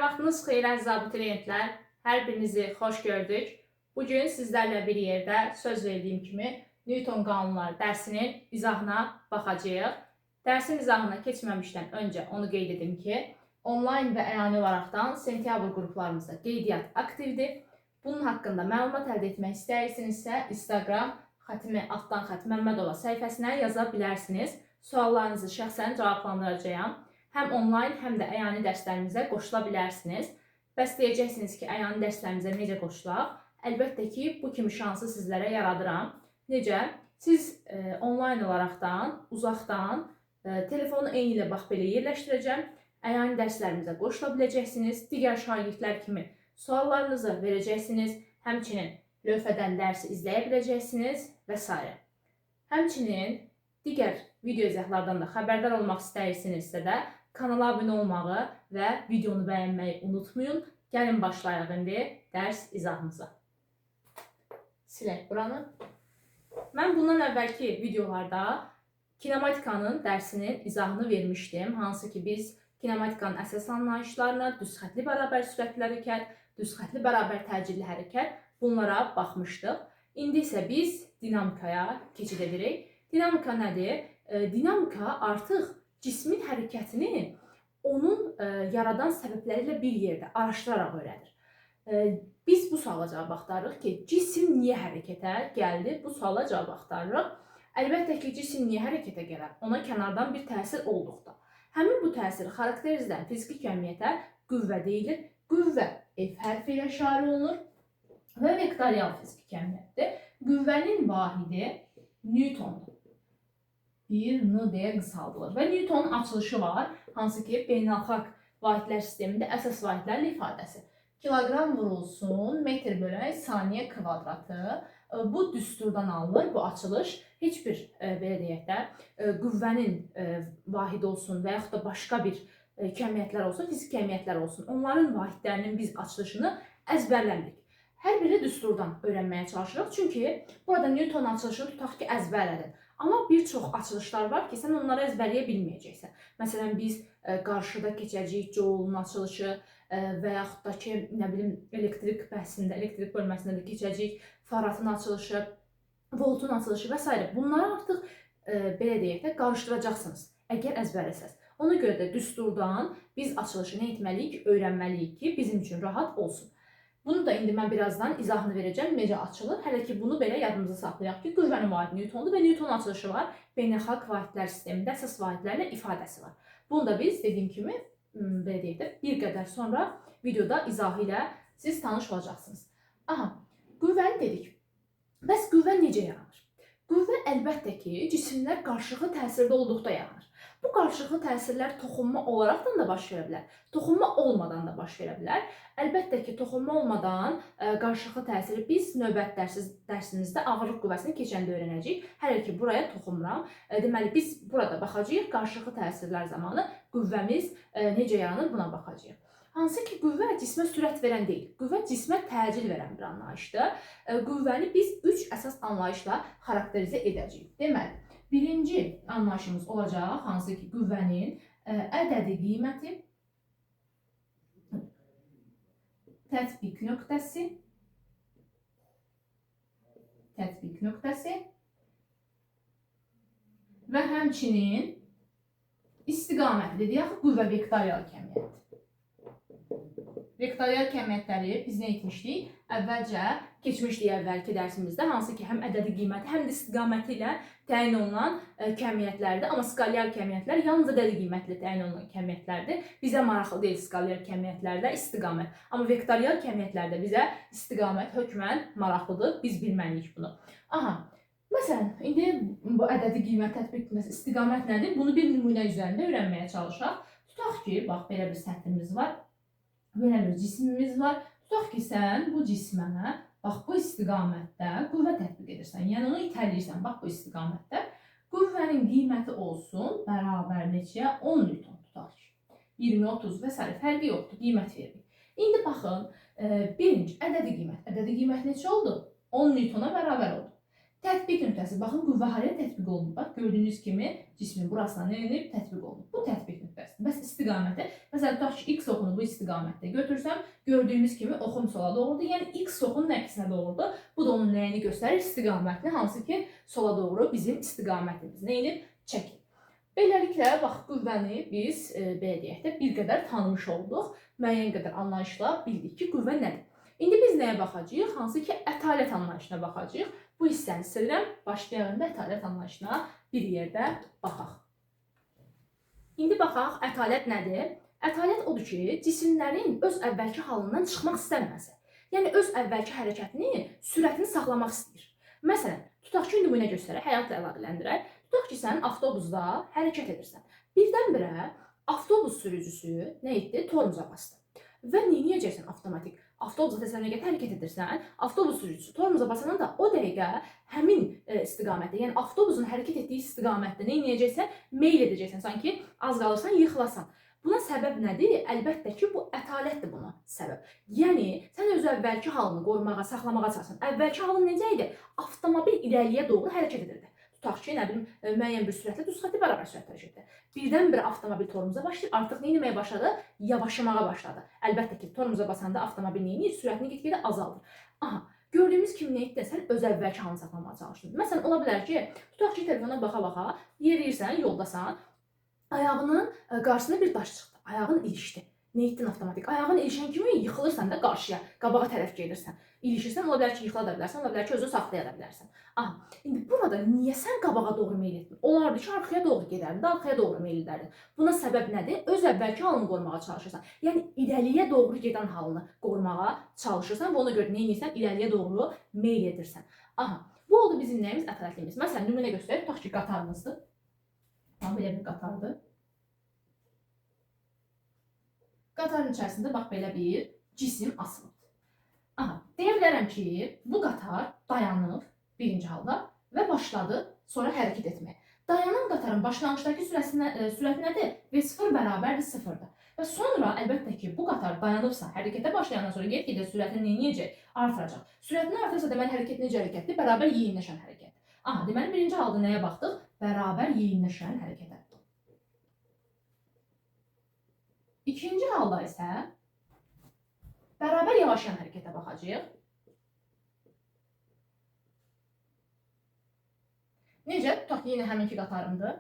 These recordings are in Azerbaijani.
Vaxtınız xeyir əziz abituriyentlər. Hər birinizi xoş gördük. Bugün sizlərlə bir yerdə söz verdiyim kimi Newton qanunları dərsinin izahına baxacağıq. Dərsin izahına keçməmişdən öncə onu qeyd edim ki, onlayn və əyani olaraqdan sentyabr qruplarımızda qeydiyyat aktivdir. Bunun haqqında məlumat əldə etmək istəyirsinizsə, Instagram _Məmmədova səhifəsinə yaza bilərsiniz. Suallarınızı şəxsən cavablandıracağam. Həm onlayn, həm də əyani dərslərimizə qoşula bilərsiniz. Bəs deyəcəksiniz ki, əyani dərslərimizə necə qoşulaq? Əlbəttə ki, bu kimi şansı sizlərə yaradıram. Necə? Siz onlayn olaraqdan, uzaqdan, telefonu eyni ilə bax belə yerləşdirəcəm. Əyani dərslərimizə qoşula biləcəksiniz. Digər şagirdlər kimi suallarınızı verəcəksiniz. Həmçinin lövhədən dərsi izləyə biləcəksiniz və s. Həmçinin digər video izahlardan da xəbərdar olmaq istəyirsinizsə də kanala abunə olmağı və videonu bəyənməyi unutmayın. Gəlin başlayaq indi dərs izahımıza. Silək buranı. Mən bundan əvvəlki videolarda kinematikanın dərsinin izahını vermişdim. Hansı ki biz kinematikanın əsas anlayışlarına, düzxətli bərabər sürətli hərəkət, düzxətli bərabər təcilli hərəkət bunlara baxmışdıq. İndi isə biz dinamikaya keçid edirik. Dinamika nədir? Dinamika artıq cismin hərəkətini onun yaradan səbəbləri ilə bir yerdə araşdıraraq öyrənir. Biz bu suala cavab axtarırıq ki, cisim niyə hərəkətə gəldi? Bu suala cavab axtarırıq. Əlbəttə ki, cisim niyə hərəkətə gələr? Ona kənardan bir təsir olduqda. Həmin bu təsiri xarakter edən fiziki kəmiyyətə qüvvə deyilir. Qüvvə F hərfi ilə işarə olunur və vektorial fiziki kəmiyyətdir. Qüvvənin vahidi Newtondur. 1 deyə qısaldılır və Newtonun açılışı var, hansı ki beynəlxalq vahidlər sistemində əsas vahidlərin ifadəsi. Kiloqram vurulsun, metr bölək saniyə kvadratı. Bu düsturdan alınır, bu açılış. Heç bir, belə deyək də, qüvvənin vahidi olsun və yaxud da başqa bir kəmiyyətlər olsun, fizik kəmiyyətlər olsun. Onların vahidlərinin biz açılışını əzbərləmirik. Hər biri düsturdan öyrənməyə çalışırıq. Çünki burada Newton açılışını tutaq ki, əzbərlədin. Amma bir çox açılışlar var ki, sən onları əzbərləyə bilməyəcəksən. Məsələn, biz qarşıda keçəcəyik Joul'un açılışı və yaxud da ki, nə bilim, elektrik bəhsində, elektrik bölməsində də keçəcəyik Faradın açılışı, Voltun açılışı və s. Bunları artıq, belə deyək də, qarışdıracaqsınız, əgər əzbərləsəz. Ona görə də düsturdan biz açılışı nə etməliyik, öyrənməliyik ki, bizim üçün rahat olsun. Bunu da indi mən birazdan izahını verəcəm, necə açılır. Hələ ki, bunu belə yadımıza saxlayaq ki, qüvvənin vahidi Newtondur və Newton açılışı var. Beynəlxalq vahidlər sistemində əsas vahidlərlə ifadəsi var. Bunu da biz, dediyim kimi, belə deyək də, bir qədər sonra videoda izahı ilə siz tanış olacaqsınız. Aha, qüvvəni dedik. Bəs qüvvə necə yaranır? Qüvvə əlbəttə ki, cisimlər qarşılıqlı təsirdə olduqda yaranır. Bu qarşılıqlı təsirlər toxunma olaraqdan da baş verə bilər, toxunma olmadan da baş verə bilər. Əlbəttə ki, toxunma olmadan qarşılıqlı təsiri biz növbəti dərsimizdə ağırlıq qüvvəsini keçəndə öyrənəcəyik. Hələ ki, buraya toxunmuram. Deməli, biz burada baxacağıq, qarşılıqlı təsirlər zamanı qüvvəmiz necə yaranır, buna baxacağıq. Hansı ki, qüvvə cismə sürət verən deyil, qüvvə cismə təcil verən bir anlayışdır. Qüvvəni biz 3 əsas anlayışla xarakterizə edəcəyik. Deməli, birinci anlayışımız olacaq, hansı ki, qüvvənin ədədi qiyməti, tətbiq nöqtəsi və həmçinin istiqaməti dedik, yaxud qüvvə vektorial kəmiyyəti. Vektorial kəmiyyətləri biz nə etmişdik? Əvvəlcə keçmişdik əvvəlki dərsimizdə, hansı ki, həm ədədi qiyməti, həm də istiqaməti ilə təyin olunan kəmiyyətlərdir. Amma skalyar kəmiyyətlər yalnız ədədi qiymətlə təyin olunan kəmiyyətlərdir. Bizə maraqlı deyil skalyar kəmiyyətlərdə istiqamət. Amma vektorial kəmiyyətlərdə bizə istiqamət hökmən maraqlıdır. Biz bilməliyik bunu. Aha, məsələn, indi bu ədədi qiymət tətbiq etməsi istiqamət nədir? Bunu bir nümunə üzərində öyrənməyə çalışaq. Tutaq ki, bax, belə bir səthimiz var. Belə bir cismimiz var. Tutaq ki, sən bu cismə, bax, bu istiqamətdə qüvvə tətbiq edirsən. Yəni, onu itələyirsən, bax, bu istiqamətdə. Qüvvənin qiyməti olsun, bərabər neçəyə? 10 Newton tutaq ki. 20, 30 və s. fərqi yoxdur, qiymət veririk. İndi baxın, birinci, ədədi qiymət. Ədədi qiymət neçə oldu? 10 Newtona bərabər oldu. Tətbiq nöqtəsi, baxın, qüvvə haraya tətbiq olunur? Bax, gördüyünüz kimi cismin burasına nə edib? Tətbiq olunur. Bu tətbiq nöqtəsi. nöqtəsidir. Bəs istiqaməti, məsələn, tutaq ki, x oxunu bu istiqamətdə götürsəm, gördüyümüz kimi oxum sola doğrudur. Yəni x oxunun əksinə doğrudur. Bu da onun nəyini göstərir? İstiqamətini, hansı ki, sola doğru bizim istiqamətimiz nə edib? Çəkir. Beləliklə, bax, qüvvəni biz, belə deyək də, bir qədər tanımış olduq. Müəyyən qədər anlayışla bildik ki, qüvvə nədir? İndi biz nəyə baxacağıq? Hansı ki, ətalət anlayışına baxacağıq. Bu hissəni silirəm, başlayalım da ətalət anlayışına bir yerdə baxaq. İndi baxaq, ətalət nədir? Ətalət odur ki, cisimlərin öz əvvəlki halından çıxmaq istəməməsi. Yəni, öz əvvəlki hərəkətini, sürətini saxlamaq istəyir. Məsələn, tutaq ki, nümunə göstərək, həyatla əlaqələndirək. Tutaq ki, sən avtobusda hərəkət edirsən. Birdən-birə avtobus sürücüsü nə etdi? Tormuza bastı. Və neyəcəksən avtomatik? Avtobusda təsəvvürə hərəkət edirsən, avtobus sürücüsü tormuza basandan da o dəqiqə həmin istiqamətdə, yəni avtobusun hərəkət etdiyi istiqamətdə neyəcəksən? Meyl edəcəksən, sanki az qalırsan, yıxılasan. Buna səbəb nədir? Əlbəttə ki, bu ətalətdir buna səbəb. Yəni, sən öz əvvəlki halını qorumağa, saxlamağa çalışırsan. Əvvəlki halın necə idi? Avtomobil irəliyə doğru hərəkət edirdi. Tutaq ki, nə bilim, müəyyən bir sürətlə düz xətti bərabər sürətlə hərəkət edir. Birdən-birə avtomobil tormuza başlayır, artıq nə etməyə başladı? Yavaşlamağa başladı. Əlbəttə ki, tormuza basanda avtomobil nə edir? Sürətini get-gedə azaldır. Aha, gördüyümüz kimi nə etdin? Sən öz əvvəlki halını saxlamağa çalışdın. Məsələn, ola bilər ki, tutaq ki, telefona baxa-baxa, yeriyirsən, yoldasan, ayağının qarşısına bir daş çıxdı, ayağın ilişdi. Nə etdin avtomatik? Ayağın ilişən kimi yıxılırsan da qarşıya, qabağa tərəf gedirsən. İlişirsən, ola bilər ki, yıxıla da bilərsən, ola bilər ki, özünü saxlaya da bilərsən. Aha, indi burada niyə sən qabağa doğru meyl etdin? Olardı ki, arxaya doğru gedərdin, arxaya doğru meyl edərdin. Buna səbəb nədir? Öz əvvəlki halını qorumağa çalışırsan. Yəni, irəliyə doğru gedən halını qorumağa çalışırsan və ona görə nə edirsən? İrəliyə doğru meyl edirsən. Aha, bu oldu bizim nəyimiz? Ətalətimiz. Məsələn, nümunə göstərək, tutaq ki, qatarımızdır. Belə bir qatardır. Qatarın içərisində bax belə bir cisim asılıdır. Aha, deyə bilərəm ki, bu qatar dayanıb birinci halda və başladı sonra hərəkət etməyə. Dayanan qatarın başlanğıcdakı sürəti nədir? V0 bərabərdir 0-dır. Və sonra əlbəttə ki, bu qatar dayanıbsa, hərəkətə başlayandan sonra get-gedə sürətini neyəcək? Artıracaq. Sürətini artırsa deməli hərəkət necə hərəkətdir? Bərabər yeyinləşən hərəkət. Aha, deməli birinci halda nəyə baxdıq? Bərabər yeyinləşən hərəkətə. İkinci halda isə bərabər yavaşlayan hərəkətə baxacağıq. Necə? Tutaq ki, yenə həminki qatarımdır.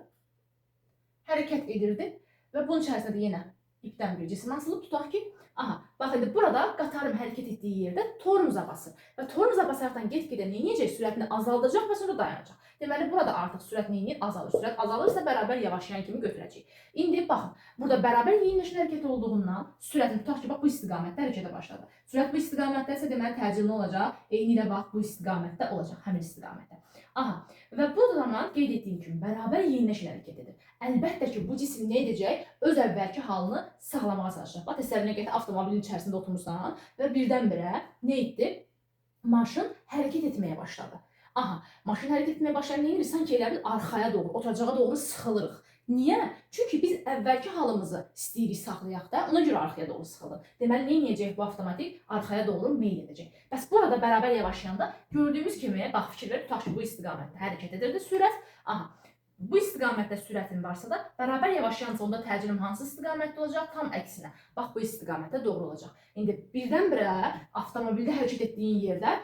Hərəkət edirdi və bunun içərisində də yenə ipdən bir cisim asılıb. Tutaq ki, aha, bax indi burada qatarım hərəkət etdiyi yerdə tormuza basır. Və tormuza basaraqdan get-gedə neyəcək? Sürətini azaldacaq və sonra dayanacaq. Deməli, burada artıq sürət neyini azalır. Sürət azalırsa bərabər yavaşlayan kimi götürəcək. İndi baxın, burada bərabər yeyinləşən hərəkət olduğundan sürətin tutaq ki, bax bu istiqamətdə hərəkətə başladı. Sürət bu istiqamətdəsə deməli təcil nə olacaq? Eyni ilə bax bu istiqamətdə olacaq, həmin istiqamətdə. Aha, və bu zaman qeyd etdiyim kimi bərabər yeyinləşən hərəkət edir. Əlbəttə ki, bu cisim nə edəcək? Öz əvvəlki halını saxlamağa çalışacaq. Bax, təsəvvürünə gətir, avtomobilin içərisində oturmuşsan və birdən-birə nə etdi? Maşın hərəkət etməyə başladı. Aha, maşın hərəkət etməyə başlayan neyini? Sanki elə bil arxaya doğru, oturacağa doğru sıxılırıq. Niyə? Çünki biz əvvəlki halımızı istəyirik saxlayaq da, ona görə arxaya doğru sıxılır. Deməli, neynəyəcək bu avtomatik? Arxaya doğru meyl edəcək. Bəs burada bərabər yavaşlayanda gördüyümüz kimi, bax fikir ver, tutaq ki, bu istiqamətdə hərəkət edirdi sürət. Aha, bu istiqamətdə sürətin varsa da, bərabər yavaşlayanca onda təcilin hansı istiqamətdə olacaq? Tam əksinə. Bax, bu istiqamətdə doğru olacaq. İndi birdən-birə avtomobildə hərəkət etdiyin yerdə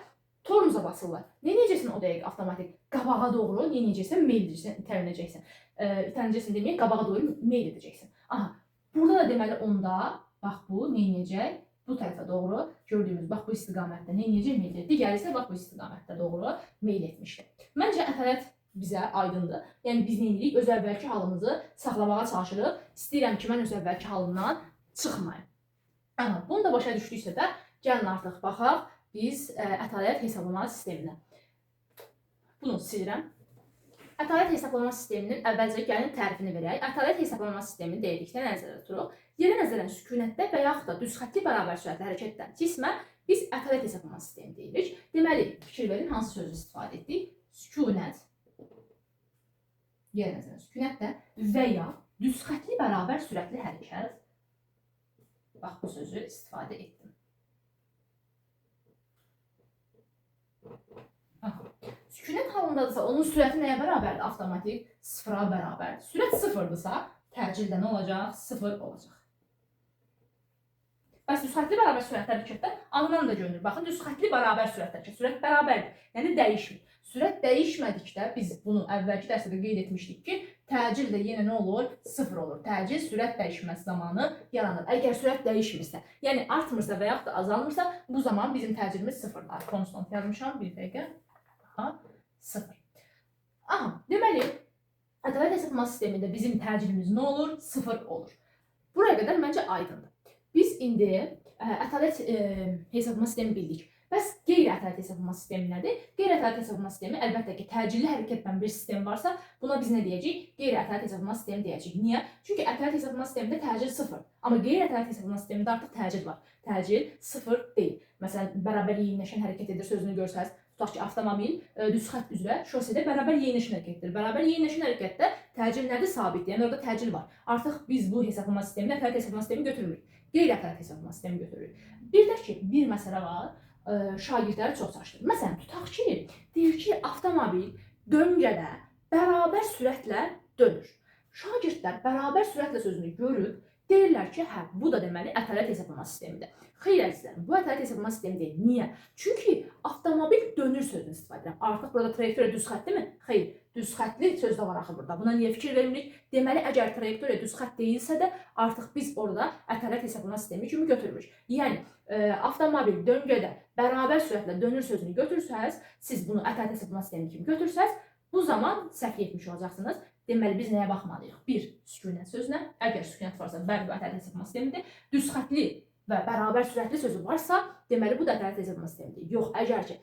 tormuza basırlar. Neynəyəcəksən o dəqiqə avtomatik? Qabağa doğru neynəyəcəksən? Meyl edəcəksən, itələnəcəksən. İtələnəcəksən deməyək, qabağa doğru meyl edəcəksən. Aha, burada da deməli onda, bax bu neynəyəcək? Bu tərəfə doğru gördüyümüz, bax bu istiqamətdə neynəyəcək? Meyl edəcək. Digəri isə bax bu istiqamətdə doğru meyl etmişdir. Məncə ətalət bizə aydındır. Yəni biz neynirik? Öz əvvəlki halımızı saxlamağa çalışırıq. İstəyirəm ki, mən öz əvvəlki halımdan çıxmayım. Aha, bunu da başa düşdüksə də, gəlin artıq baxaq biz ətalət hesablama sisteminə. Bunu silirəm. Ətalət hesablama sisteminin əvvəlcə gəlin tərifini verək. Ətalət hesablama sistemini dedikdə nəzərdə tuturuq. Yerə nəzərən sükunətdə və yaxud da düz xətti bərabər sürətlə hərəkət edən cismə biz ətalət hesablama sistemi deyirik. Deməli, fikir verin, hansı sözü istifadə etdik? Sükunət, yerə nəzərən sükunətdə və ya düz xətti bərabər sürətli hərəkət. Bax, bu sözü istifadə etdim. Sükunət halındadırsa onun sürəti nəyə bərabərdir? Avtomatik sıfıra bərabərdir. Sürət sıfırdırsa təcildə nə olacaq? 0 olacaq. Bəs düzxətli bərabər sürətli hərəkətdə adından da görünür. Baxın, düzxətli bərabər sürətli hərəkət. Sürət bərabərdir, yəni dəyişmir. Sürət dəyişmədikdə biz bunu əvvəlki dərsdə qeyd etmişdik ki, təcil də yenə nə olur? 0 olur. Təcil sürət dəyişməsi zamanı yaranır. Əgər sürət dəyişmirsə, yəni artmırsa və yaxud da azalmırsa, bu zaman bizim təcilimiz 0-dır. Konstant yazmışam, bir dəqiqə. Aha, 0. Aha, deməli, ədalət hesablama sistemində bizim təcilimiz nə olur? 0 olur. Buraya qədər məncə aydındır. Biz indi ədalət hesablama sistemi bildik. Bəs qeyri-ədalət hesablama sistemi nədir? Qeyri-ədalət hesablama sistemi əlbəttə ki, təcilli hərəkət edən bir sistem varsa, buna biz nə deyəcəyik? Qeyri-ədalət hesablama sistemi deyəcəyik. Niyə? Çünki ədalət hesablama sistemində təcil 0. Amma qeyri-ədalət hesablama sistemində artıq təcil var. Təcil 0 deyil. Məsələn, bərabər yeyinləşən hərəkət edir sözünü görsəz, tutaq ki, avtomobil düz xətt üzrə şosedə bərabər yeyinləşən hərəkət edir. Bərabər yeyinləşən hərəkətdə təcil nədir? Sabitdir. Yəni orada təcil var. Artıq biz bu hesablama sistemini, ədalət hesablama sistemi götürmürük. Qeyri-ədalət hesablama sistemi götürürük. Bir də ki, bir məsələ var. Şagirdləri çox çaşdırır. Məsələn, tutaq ki, deyir ki, avtomobil döngədə bərabər sürətlə dönür. Şagirdlər bərabər sürətlə sözünü görüb, deyirlər ki, hə, bu da deməli ədalət hesablama sistemidir. Xeyr əzizlərim, bu ədalət hesablama sistemi deyil. Niyə? Çünki avtomobil dönür sözünü istifadə edirəm. Artıq burada trayektoriya düz xəttdirmi? Xeyr, düz xəttli söz də var axı burada. Buna niyə fikir vermirik? Deməli, əgər trayektoriya düz xətt deyilsə də, artıq biz orada ədalət hesablama sistemi kimi götürmürük. Yəni, avtomobil döngədə bərabər sürətlə dönür sözünü götürsəz, siz bunu ədalət hesablama sistemi kimi götürsəz, bu zaman səhv etmiş olacaqsınız. Deməli, biz nəyə baxmalıyıq? Bir, sükunət sözünə. Əgər sükunət varsa, bəli, bu ədalət hesablama sistemidir. Düz xəttli və bərabər sürətli sözü varsa, deməli, bu da ədalət hesablama sistemidir. Yox, əgər ki,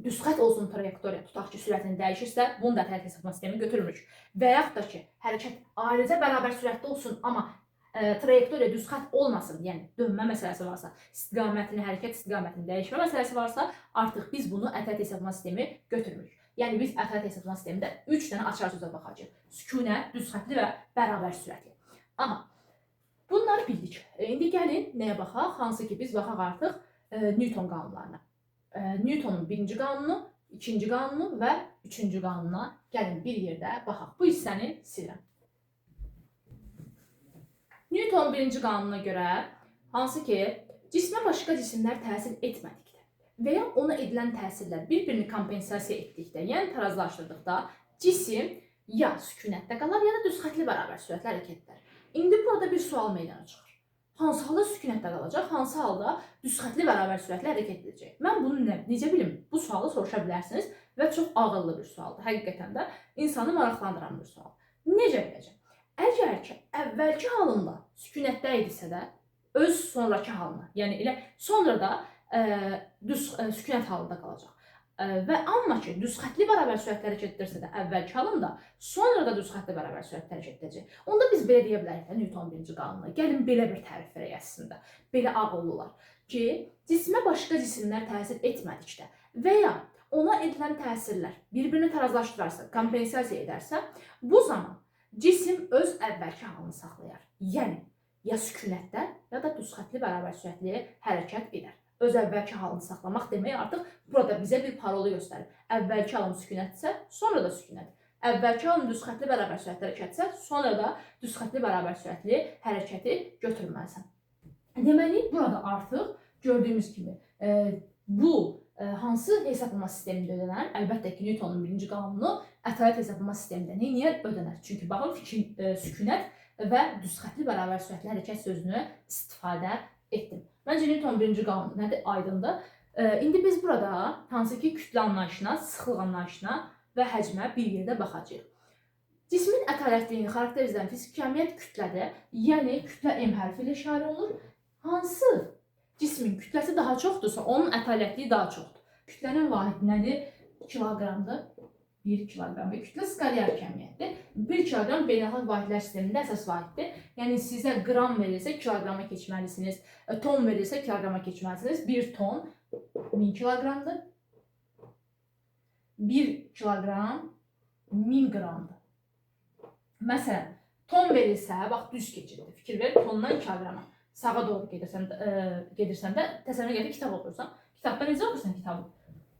düz xətt olsun trayektoriya, tutaq ki, sürətini dəyişirsə, bunu da ədalət hesablama sistemi götürmürük. Və yaxud da ki, hərəkət ayrıca bərabər sürətli olsun, amma trayektoriya düz xətt olmasın, yəni dönmə məsələsi varsa, istiqamətini, hərəkət istiqamətini dəyişmə məsələsi varsa, artıq biz bunu ədalət hesablama sistemi götürmürük. Yəni biz ədalət hesablama sistemində 3 dənə açar sözə baxacağıq. Sükunət, düz xəttli və bərabər sürətli. Amma bunları bildik. İndi gəlin nəyə baxaq? Hansı ki biz baxaq artıq Newton qanunlarına. Newtonun birinci qanunu, ikinci qanunu və üçüncü qanununa gəlin bir yerdə baxaq. Bu hissəni silirəm. Newton birinci qanununa görə hansı ki cismə başqa cisimlər təsir etmədikdə və ya ona edilən təsirlər bir-birini kompensasiya etdikdə, yəni tarazlaşdırdıqda cisim ya sükunətdə qalar, ya da düz xəttli bərabər sürətlə hərəkət edər. İndi burada bir sual meydana çıxır. Hansı halda sükunətdə qalacaq, hansı halda düz xəttli bərabər sürətlə hərəkət edəcək? Mən bunu necə bilim? Bu sualı soruşa bilərsiniz və çox ağıllı bir sualdır. Həqiqətən də insanı maraqlandıran bir sual. Necə biləcəm? Əgər ki, əvvəlki halında sükunətdə idisə də, öz sonraki halına, yəni elə sonra da düz sükunət halında qalacaq. Və amma ki, düz xəttli bərabər sürətlə hərəkət edirsə də əvvəlki halında, sonra da düz xəttli bərabər sürətlə hərəkət edəcək. Onda biz belə deyə bilərik də Newton birinci qanununa. Gəlin belə bir tərif verək əslində. Belə ağıllılar ki, cismə başqa cisimlər təsir etmədikdə və ya ona edilən təsirlər bir-birini tarazlaşdırarsa, kompensasiya edərsə, bu zaman cisim öz əvvəlki halını saxlayar. Yəni, ya sükunətdə, ya da düz xəttli bərabər sürətli hərəkət edər. Öz əvvəlki halını saxlamaq demək artıq burada bizə bir parolu göstərir. Əvvəlki halım sükunətsə, sonra da sükunət. Əvvəlki halım düz xəttli bərabər sürətli hərəkətsə, sonra da düz xəttli bərabər sürətli hərəkəti götürməlisən. Deməli, burada artıq gördüyümüz kimi bu hansı hesablama sistemində ödənər? Əlbəttə ki, Newtonun birinci qanunu ədalət hesablama sistemində neyə ödənər? Çünki baxın, sükunət və düz xəttli bərabər sürətli hərəkət sözünü istifadə etdim. Məncə Newton birinci qanunu nədir? Aydındır. İndi biz burada hansı ki kütlə anlayışına, sıxlıq anlayışına və həcmə bir yerdə baxacağıq. Cismin ətalətliyini xarakterizləyən fiziki əməliyyat kütlədir. Yəni kütlə M hərfi ilə işarə olunur. Hansı cismin kütləsi daha çoxdursa, onun ətalətliyi daha çoxdur. Kütlənin vahidi nədir? Kiloqramdır. 1 kiloqram və kütlə skalyar kəmiyyətdir. 1 kiloqram beynəlxalq vahidlər sistemində əsas vahiddir. Yəni sizə qram verilsə kiloqrama keçməlisiniz, ton verilsə kiloqrama keçməlisiniz. 1 ton 1000 kiloqramdır. 1 kiloqram 1000 qramdır. Məsələn, ton verilsə, bax düz keçirdi. Fikir ver, tondan kiloqrama. Sağa doğru gedirsən də təsəvvür edir kitab oxursan. Kitabda necə oxursan kitabı?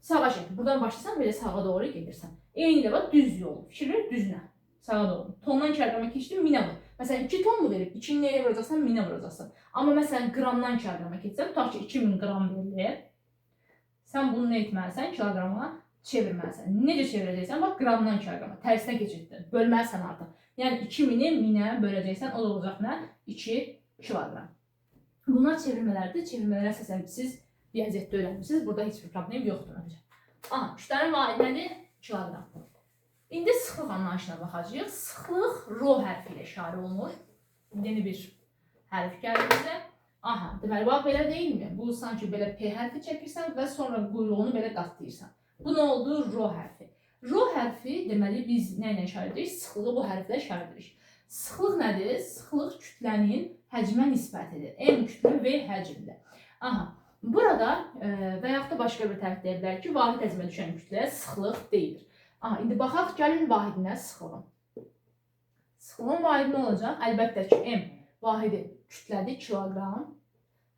Sağa çək. Buradan başlasan belə sağa doğru gedirsən. Eyni də bax düz yol. Fikir ver düzünə. Sağa doğru. Tondan kiloqrama keçdim 1000-ə vur. Məsələn 2 ton mu verib? 2-ni nəyə vuracaqsan? 1000-ə vuracaqsan. Amma məsələn qramdan kiloqrama keçsən, tutaq ki 2000 qram verilir. Sən bunu nə etməlisən? Kiloqrama çevirməlisən. Necə çevirəcəksən? Bax, qramdan kiloqrama. Tərsinə keçirdin. Bölməlisən artıq. Yəni 2000-i 1000-ə böləcəksən. O da olacaq nə? 2 kiloqram. Bunlar çevirmələrdir. Çevirmələr əsasən siz riyaziyyatda öyrənmişsiniz. Burada heç bir problem yoxdur məncə. Aha, kütlənin vahidi nədir? Kiloqram. İndi sıxlıq anlayışına baxacağıq. Sıxlıq rho hərfi ilə işarə olunur. Yeni bir hərf gəlir bizə. Aha, deməli, bax belə deyilmi? Bu sanki belə P hərfi çəkirsən və sonra quyruğunu belə qatlayırsan. Bu nə oldu? Rho hərfi. Rho hərfi, deməli, biz nə ilə işarə edirik? Sıxlığı bu hərflə işarə edirik. Sıxlıq nədir? Sıxlıq kütlənin həcmə nisbətidir. M kütlə V həcmdə. Aha, burada və yaxud da başqa bir tərəf deyə bilər ki, vahid həcmə düşən kütləyə sıxlıq deyilir. Aha, indi baxaq, gəlin vahidinə sıxlığın. Sıxlığın vahidi nə olacaq? Əlbəttə ki, M vahidi kütlədir, kiloqram.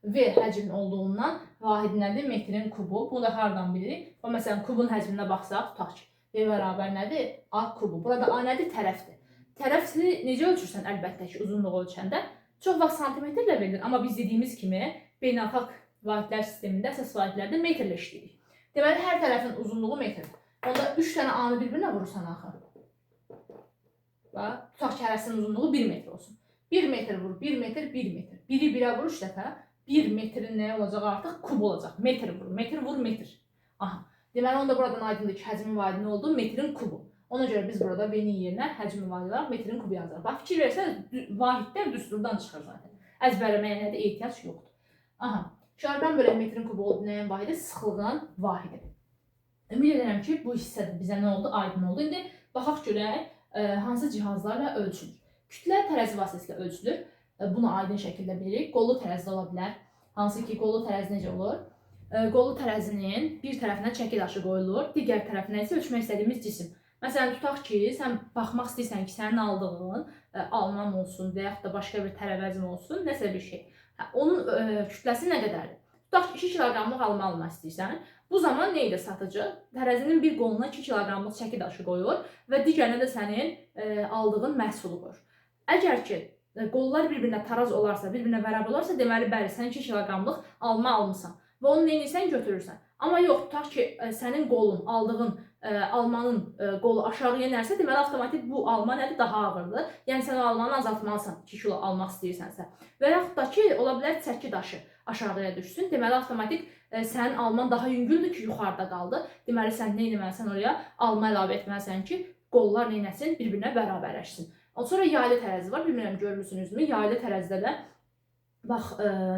V həcmin olduğundan vahidi nədir? Metrin kubu. Bunu da hardan bilirik? Və məsələn, kubun həcminə baxsaq, tutaq ki, V bərabər nədir? A kubu. Burada A nədir? Tərəfdir. Tərəfini necə ölçürsən? Əlbəttə ki, uzunluğu ölçəndə. Çox vaxt santimetrlə verilir, amma biz dediyimiz kimi beynəlxalq vahidlər sistemində əsas vahidlərdə metrlə işləyirik. Deməli, hər tərəfin uzunluğu metrdir. Onda 3 dənə A-nı bir-birinə vurursan axı. Tutaq ki, hərəsinin uzunluğu 1 metr olsun. 1 metr vur, 1 metr, 1 metr. 1-i 1-ə vur 3 dəfə. 1 metrin nə olacaq artıq? Kub olacaq. Metr vur, metr. Aha. Deməli, onda buradan aydındır ki, həcmin vahidi nə oldu? Metrin kubu. Ona görə biz burada V-nin yerinə həcmin vahidi olaraq metrin kubu yazırıq. Bax, fikir versəniz, vahidlər düsturdan çıxır zaten. Əzbərləməyə nədir? Ehtiyac yoxdur. Aha. Kiloqram bölək metrin kubu oldu. Nəyin vahidi? Sıxlığın vahidi. Ümid edirəm ki, bu hissədə bizə nə oldu? Aydın oldu. İndi baxaq görək, hansı cihazlarla ölçülür. Kütlə tərəzi vasitəsilə ölçülür. Bunu aydın şəkildə bilirik. Qollu tərəzi də ola bilər. Hansı ki, qollu tərəzi necə olur? Qollu tərəzinin bir tərəfinə çəki daşı qoyulur, digər tərəfinə isə ölçmək istədiyimiz cisim. Məsələn, tutaq ki, sən baxmaq istəyirsən ki, sənin aldığın alman olsun və yaxud da başqa bir tərəvəzm olsun, nəsə bir şey. Onun kütləsi nə qədərdir? Tutaq ki, 2 kiloqramlıq alma almaq istəyirsən. Bu zaman nə edir satıcı? Tərəzinin bir qoluna 2 kiloqramlıq çəki daşı qoyur və digərinə də sənin aldığın məhsulu qoyur. Əgər ki, qollar bir-birinə taraz olarsa, bir-birinə bərabər olarsa, deməli, bəli, sən 2 kiloqramlıq alma almısan və onu nə edirsən, götürürsən. Amma yox, tutaq ki, sənin qolun, aldığın almanın qolu aşağıya inersə, deməli, avtomatik bu alma nədir? Daha ağırdır. Yəni, sən o almanı azaltmalısan, 2 kilo almaq istəyirsənsə. Və yaxud da ki, ola bilər çəki daşı aşağıya düşsün. Deməli, avtomatik sənin alman daha yüngüldür ki, yuxarıda qaldı. Deməli, sən nə etməlisən oraya? Alma əlavə etməlisən ki, qollar nə etsin? Bir-birinə bərabərləşsin. Sonra yaylı tərəzi var. Bilmirəm, görmüsünüzmü? Yaylı tərəzidə də bax,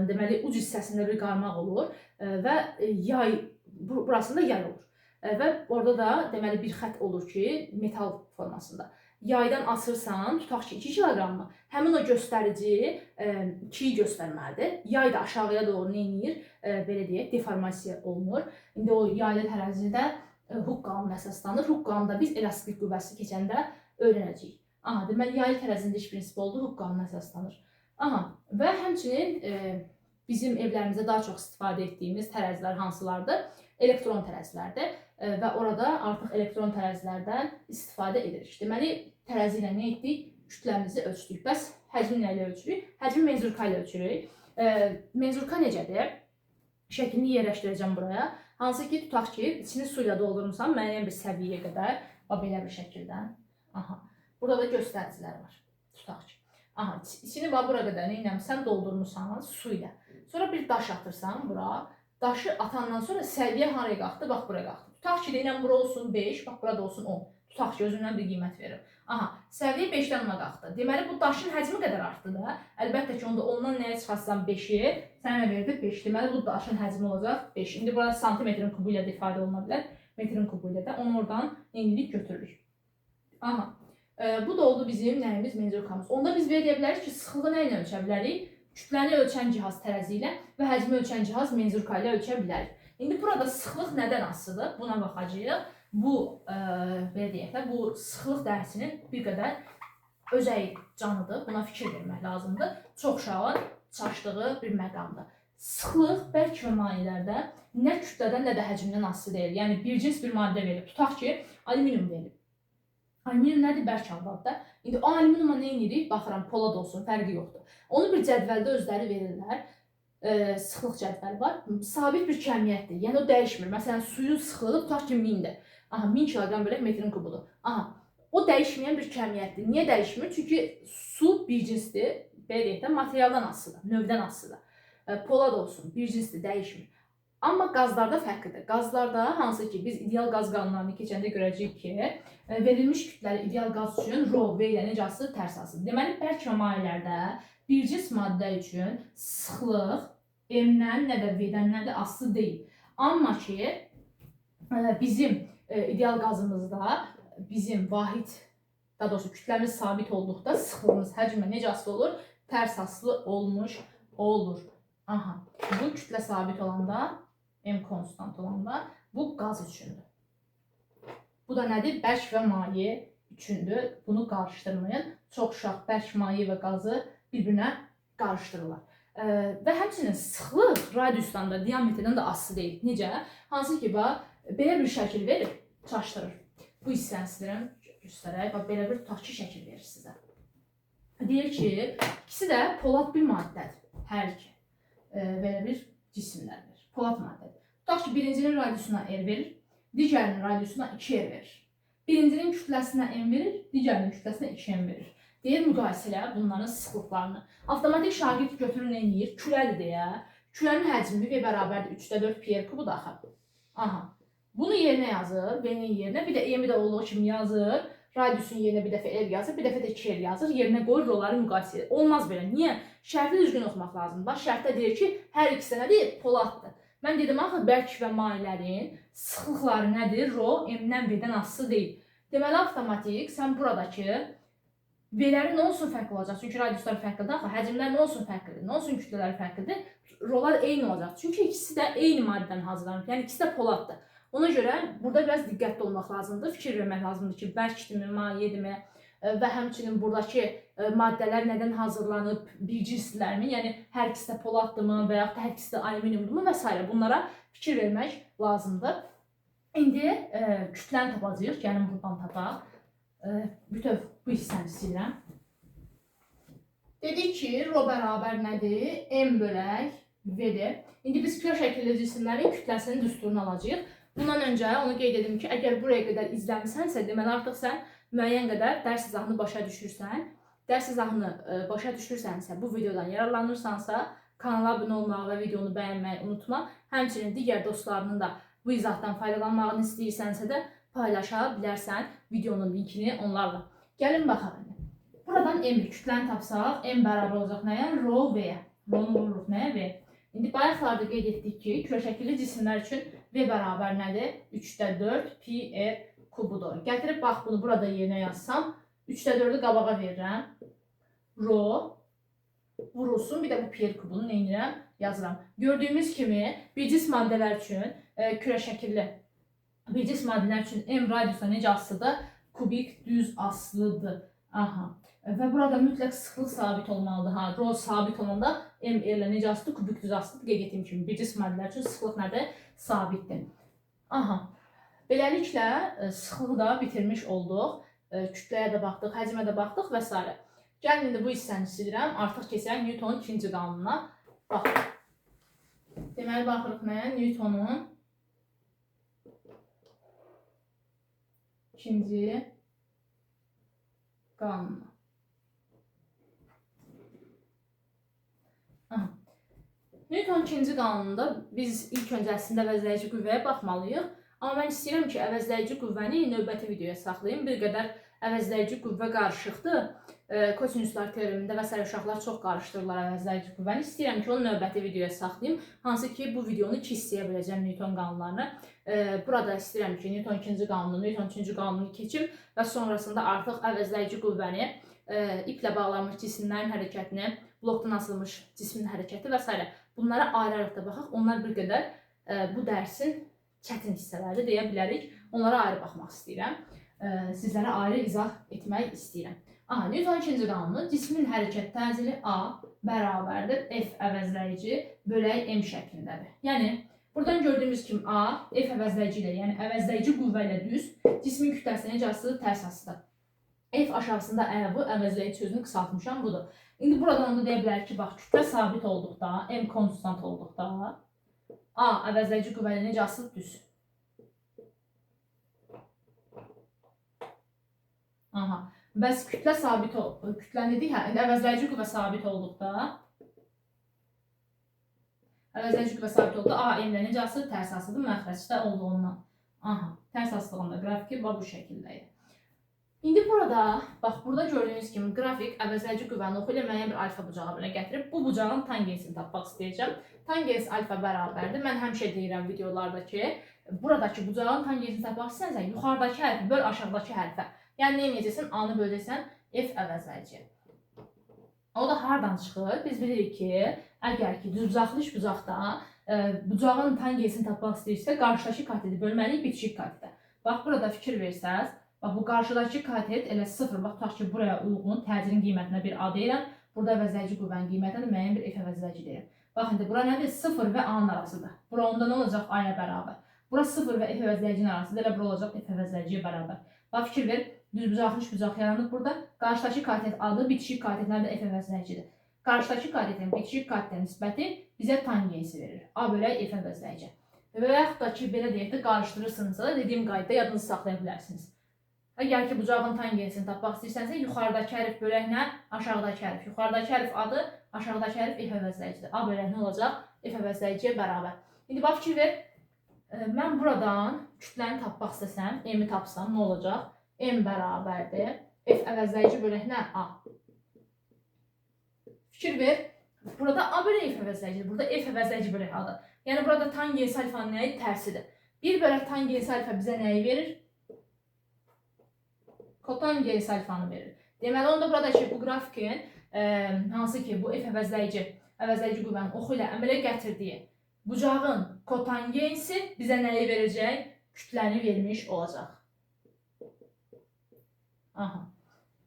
deməli, uc hissəsində bir qarmaq olur və yay, burasında yay olur. Və orada da deməli bir xətt olur ki, metal formasında. Yaydan asırsan, tutaq ki, 2 kiloqramı, həmin o göstərici 2-yi göstərməlidir. Yay da aşağıya doğru nə edir? Belə deyək, deformasiya olunur. İndi o yaylı tərəzidə Hooke qanunu əsaslanır. Hooke qanunda biz elastik qüvvəsi keçəndə öyrənəcəyik. Aha, deməli, yaylı tərəzinin iş prinsipi oldu, Hooke qanunu əsaslanır. Aha, və həmçinin bizim evlərimizdə daha çox istifadə etdiyimiz tərəzilər hansılardır? Elektron tərəzilərdir və orada artıq elektron tərəzilərdən istifadə edirik. Deməli, tərəzi ilə nə etdik? Kütləmizi ölçdük. Bəs həcmi nə ilə ölçürük? Həcmi menzurka ilə ölçürük. Menzurka necədir? Şəklini yerləşdirəcəm buraya. Hansı ki, tutaq ki, içini su ilə doldurmuşsan müəyyən bir səviyyəyə qədər, belə bir şəkildən. Aha, burada da göstəricilər var. Tutaq ki. Aha, içini bura qədər nə etməsən doldurmuşsan su ilə. Sonra bir daş atırsan bura. Daşı atandan sonra səviyyə haraya qalxdı? Bax, bura qalxdı. Tutaq ki, deyilən bura olsun 5, bax, burada olsun 10. Tutaq ki, özündən bir qiymət verir. Aha, səviyyə 5-dən ona qalxdı. Deməli, bu daşın həcmi qədər artdı da. Əlbəttə ki, onda ondan nəyə çıxarsan 5-i, sənə verdi 5. Deməli, bu daşın həcmi olacaq 5. İndi burada santimetrin kubu ilə də ifadə oluna bilər. Metrin kubu ilə də. Onu oradan neyinilik götürürük. Aha, bu da oldu bizim nəyimiz? Menzurkamız. Onda biz deyə bilərik ki, sıxlığı nə ilə ölçə bilərik? Kütləni ölçən cihaz tərəzi ilə və həcmi ölçən cihaz menzurka ilə ölçə bilərik. İndi burada sıxlıq nədən asılıdır? Buna baxacağıq. Bu, belə deyək də, bu sıxlıq dərsinin bir qədər özəyi canıdır. Buna fikir vermək lazımdır. Çox uşağın çaşdığı bir məqamdır. Sıxlıq bərk və mayelərdə nə kütlədən, nə də həcmdən asılı deyil. Yəni, bir cins bir maddə verilib. Tutaq ki, alüminium verilib. Alüminium nədir? Bərk arqadır da. İndi o alüminiuma nə edirik? Baxıram, polad olsun, fərqi yoxdur. Onu bir cədvəldə özləri verirlər. Sıxlıq cədvəli var. Sabit bir kəmiyyətdir. Yəni o dəyişmir. Məsələn, suyun sıxlığı tutaq ki 1000-dir. Aha, 1000 kiloqram bölək metrin kubudur. Aha, o dəyişməyən bir kəmiyyətdir. Niyə dəyişmir? Çünki su bir cinsdir. Belə deyək də, materialdan asılıdır, növdən asılıdır. Polad olsun, bir cinsdir, dəyişmir. Amma qazlarda fərqlidir. Qazlarda hansı ki biz ideal qaz qanunlarını keçəndə görəcəyik ki, verilmiş kütləli ideal qaz üçün rho, V ilə necə asılıdır? Tərs asılıdır. Deməli, bərk və mayelərdə bir cins maddə üçün sıxlıq M-dən nə də V-dən nə də asılı deyil. Amma ki bizim ideal qazımızda bizim vahid, daha doğrusu kütləmiz sabit olduqda sıxlığımız həcmə necə asılı olur? Tərs asılı olmuş olur. Aha, bu kütlə sabit olanda, M konstant olanda bu qaz üçündür. Bu da nədir? Bərk və maye üçündür. Bunu qarışdırmayın. Çox uşaq bərk, maye və qazı bir-birinə qarışdırırlar. Və həmçinin sıxlıq radiusdan da, diametrdən də asılı deyil. Necə? Hansı ki, belə bir şəkil verir, çaşdırır. Bu hissəni istəyirəm göstərək. Belə bir tutaq ki, şəkil verir sizə. Deyir ki, ikisi də polad bir maddədir. Hər iki. Belə bir cisimlərdir. Polad maddədir. Tutaq ki, birincinin radiusuna R verir, digərinin radiusuna 2R verir. Birincinin kütləsinə M verir, digərinin kütləsinə 2M verir. Deyir, müqayisə elə bunların sıxlıqlarını. Avtomatik şagird götürür, nə edir? Külədir deyə. Külənin həcmi V bərabərdir 3/4 pi kubu daxil. Aha. Bunu yerinə yazır, V-nin yerinə, bir də M-i də olduğu kimi yazır. Radiusun yerinə bir dəfə R yazır, bir dəfə də 2R yazır. Yerinə qoyur, onları müqayisə edir. Olmaz belə. Niyə? Şərti düzgün oxumaq lazımdır. Bax, şərtdə deyir ki, hər ikisi nədir? Poladdır. Mən dedim, axı, bərk və mayilərin sıxlıqları nədir? Rho, M-dən V-dən asılı deyil. Deməli, avtomatik sən buradakı V-ləri nə olsun fərqli olacaq? Çünki radiuslar fərqlidir. Axı, həcmlər nə olsun fərqlidir? Nə olsun kütlələri fərqlidir? Rholar eyni olacaq. Çünki ikisi də eyni maddədən hazırlanır. Yəni, ikisi də poladdır. Ona görə burada biraz diqqətli olmaq lazımdır. Fikir vermək lazımdır ki, bərkdirmi, mayedirmi və həmçinin buradakı maddələr nədən hazırlanıb, bir cinslərmi, yəni hər ikisi də poladırmı və yaxud da hər ikisi də alüminiumdurmu və s. Bunlara fikir vermək lazımdır. İndi kütləni tapacağıq. Gəlin buradan tapaq. Bütöv bu hissəni istəyirəm. Dedik ki, rho bərabər nədir? M bölək V-dir. İndi biz kütle şəkilli cisimlərin kütləsinin düsturunu alacağıq. Bundan öncə onu qeyd edim ki, əgər buraya qədər izləmisənsə, deməli artıq sən müəyyən qədər dərs izahını başa düşürsən. Dərs izahını başa düşürsənsə, bu videodan yararlanırsansa, kanala abunə olmağı və videonu bəyənməyi unutma. Həmçinin digər dostlarının da bu izahdan faydalanmağını istəyirsənsə də paylaşa bilərsən videonun linkini onlarla. Gəlin baxaq. Buradan M kütləni tapsaq, M bərabər olacaq nəyə? Rho V-yə. Rho-nu vururuq nəyə? V. İndi bayaqlarda qeyd etdik ki, kütle şəkilli cisimlər üçün V bərabər nədir? 3/4 pi R kubudur. Gətirib bax, bunu burada yerinə yazsam, 3/4-ü qabağa verirəm. Rho vurulsun, bir də bu pi R kubunu nə edirəm? Yazıram. Gördüyümüz kimi, bir cisim maddələr üçün kütle şəkilli bir cisim maddələr üçün M radiusa necə asılıdır? Kubik düz asılıdır. Aha. Və burada mütləq sıxlıq sabit olmalıdır. Ha, rho sabit olanda M ilə necə asılıdır? Kubik düz asılıdır. Qeyd etdiyim kimi bir cisim maddələr üçün sıxlıq nədir? Sabitdir. Aha. Beləliklə sıxlığı da bitirmiş olduq. Kütləyə də baxdıq, həcmə də baxdıq və s. Gəlin indi bu hissəni istəyirəm. Artıq keçək Newtonun ikinci qanununa. Baxın. Deməli, baxırıq nəyə? Newtonun ikinci qanununa. Newtonun ikinci qanununda biz ilk öncə əslində əvəzləyici qüvvəyə baxmalıyıq. Amma mən istəyirəm ki, əvəzləyici qüvvəni növbəti videoya saxlayayım. Bir qədər əvəzləyici qüvvə qarışıqdır. Kosinuslar teoremində və s. uşaqlar çox qarışdırırlar əvəzləyici qüvvəni. İstəyirəm ki, onu növbəti videoya saxlayayım. Hansı ki, bu videonu 2 hissəyə böləcəm Newton qanunlarını. Burada istəyirəm ki, Newton ikinci qanunu, Newton üçüncü qanunu keçim və sonrasında artıq əvəzləyici qüvvəni, iplə bağlanmış cisimlərin hərəkətini, blokdan asılmış cismin hərəkəti və s. Bunlara ayrı-ayrı da baxaq. Onlar bir qədər bu dərsin çətin hissələri deyə bilərik. Onlara ayrı baxmaq istəyirəm. Sizlərə ayrı izah etmək istəyirəm. Aha, Newton ikinci qanunu cismin hərəkət tənzili A bərabərdir F əvəzləyici bölək M şəklindədir. Yəni, buradan gördüyümüz kimi A, F əvəzləyici ilə, yəni əvəzləyici qüvvə ilə düz, cismin kütləsi necə asılıdır? Tərs asılıdır. F aşağısında ə-bu əvəzləyici sözünü qısaltmışam, budur. İndi buradan da deyə bilərik ki, bax, kütlə sabit olduqda, M konstant olduqda, A əvəzləyici qüvvəli necə asılıb düz. Aha. Bəs kütlə sabit kütlə dedik, hə, əvəzləyici qüvvə sabit olduqda, əvəzləyici qüvvə sabit olduqda A M-lə necə asılıb? Tərs asılıdır, məxrəcdə olduğundan. Aha, tərs asıldığında qrafiki bu şəkildəyir. İndi burada, bax, burada gördüyünüz kimi qrafik əvəzləyici qüvvəni oxu ilə müəyyən bir alfa bucağı belə gətirib. Bu bucağın tangensini tapmaq istəyəcəm. Tangens alfa bərabərdir. Mən həmişə deyirəm videolarda ki, buradakı bucağın tangensini tapmaq istəyirsən, yuxarıdakı hərfi böl aşağıdakı hərfə. Yəni nə edəcəksən? A-nı böləcəksən F əvəzləyici. O da hardan çıxır? Biz bilirik ki, əgər ki düzbucaqlı bucaqda bucağın tangensini tapmaq istəyirsə, qarşıdakı kateti bölməliyik bitişik katetə. Bax, burada fikir versəz, bax, bu qarşıdakı katet elə 0, bax, tutaq ki, buraya uyğun təcrin qiymətinə bir A deyirəm. Burada əvəzləyici qüvvənin qiymətinə müəyyən bir F əvəzləyici deyirəm. Bax, indi bura nədir? 0 və A-nın arasıdır. Bura onda nə olacaq? A-ya bərabər. Bura 0 və F əvəzləyicinin arasıdır. Elə bura olacaq F əvəzləyiciyə bərabər. Bax, fikir ver. Düzbucaqlı bucaq yaranıb burada. Qarşıdakı katet adı bitişik katetlərdə F əvəzləyicidir. Qarşıdakı katetin bitişik katetə nisbəti bizə tangensi verir. A bölək F əvəzləyici. Və yaxud da ki, belə deyək də qarışdırırsınızsa da dediyim qaydada yadınızı saxlaya bilərsiniz. Əgər ki, bucağın tangensini tapmaq istəyirsənsə, yuxarıdakı hərf bölək nə? Aşağıdakı hərf. Yuxarıdakı hərf adı, aşağıdakı hərf F əvəzləyicidir. A bölək nə olacaq? F əvəzləyiciyə bərabər. İndi bax, fikir ver. Mən buradan kütləni tapmaq istəsəm, M-i tapsam nə olacaq? M bərabərdir. F əvəzləyici bölək nə? A. Fikir ver. Burada A bölək F əvəzləyicidir. Burada F əvəzləyici bölək A-dır. Yəni, burada tangens alfanın nəyi? Tərsidir. Bir bölək tangens alfa bizə nəyi verir? Kotangens alfanı verir. Deməli, onda burada ki, bu qrafikin hansı ki, bu F əvəzləyici qüvvənin oxu ilə əmələ gətirdiyi bucağın kotangensi bizə nəyi verəcək? Kütləni vermiş olacaq. Aha.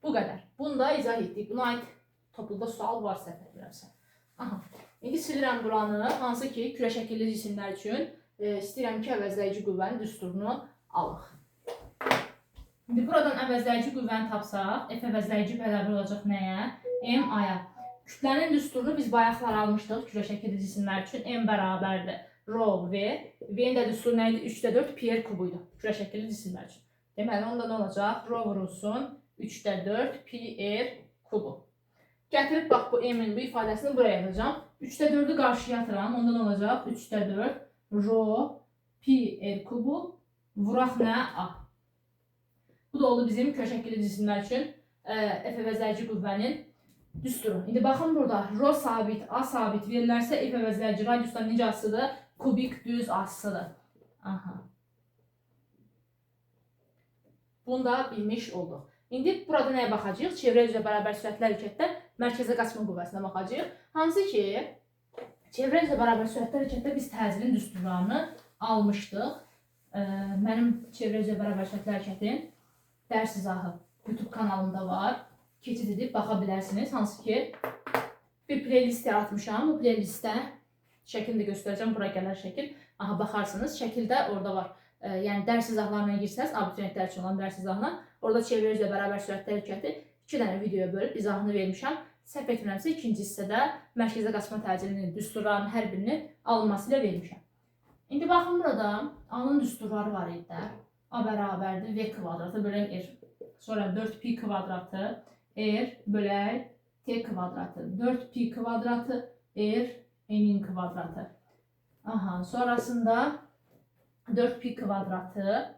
Bu qədər. Bunu da izah etdik. Buna aid topluluqda sual var səhv etmirəmsə. Aha. İndi silirəm buranı. Hansı ki, kürə şəkilli cisimlər üçün istəyirəm ki, əvəzləyici qüvvənin düsturunu alıq. İndi buradan əvəzləyici qüvvəni tapsaq, F əvəzləyici bərabər olacaq nəyə? M A-ya. Kütlənin düsturunu biz bayaqlar almışdıq kürə şəkilli cisimlər üçün. M bərabərdir Rho V. V-in də düsturu nə idi? 3-də 4 pi r kubu idi kürə şəkilli cisimlər üçün. Deməli, onda nə olacaq? Rho vurulsun 3-də 4 pi r kubu. Gətirib, bax, bu M-in bu ifadəsini buraya yazacağım. 3-də 4-ü qarşıya atıram. Onda nə olacaq? 3-də 4 Rho pi r kubu vuraq nə? A. Bu da oldu bizim kürə şəkilli cisimlər üçün F əvəzləyici qüvvənin düsturu. İndi baxın burada Rho sabit, A sabit verilərsə F əvəzləyici radiusdan necə asılıdır? Kubik düz asılıdır. Aha. Bunu da bilmiş olduq. İndi burada nəyə baxacağıq? Çevrə üzrə bərabər sürətlər hərəkətdə mərkəzə qaçma qüvvəsinə baxacağıq. Hansı ki, çevrə üzrə bərabər sürətlər hərəkətdə biz təcrin düsturlarını almışdıq. Mənim çevrə üzrə bərabər sürətlər hərəkətin dərs izahı YouTube kanalımda var. Keçid edib baxa bilərsiniz. Hansı ki, bir playlist yaratmışam. Bu playlistdə şəklini də göstərəcəm. Bura gələr şəkil. Aha, baxarsınız. Şəkildə orada var. Yəni, dərs izahlarına girsəz, abituriyentlər üçün olan dərs izahına, orada çevrə üzrə bərabər sürətlər hərəkəti 2 dənə videoya bölüb izahını vermişəm. Səhv etmirəmsə, ikinci hissədə mərkəzə qaçma təcilinin düsturlarının hər birini alınması ilə vermişəm. İndi baxın burada A-nın düsturları var idi də. A bərabərdir V kvadratı bölək R. Sonra 4pi kvadratı R bölək T kvadratı. 4pi kvadratı R N'in kvadratı. Aha, sonrasında 4pi kvadratı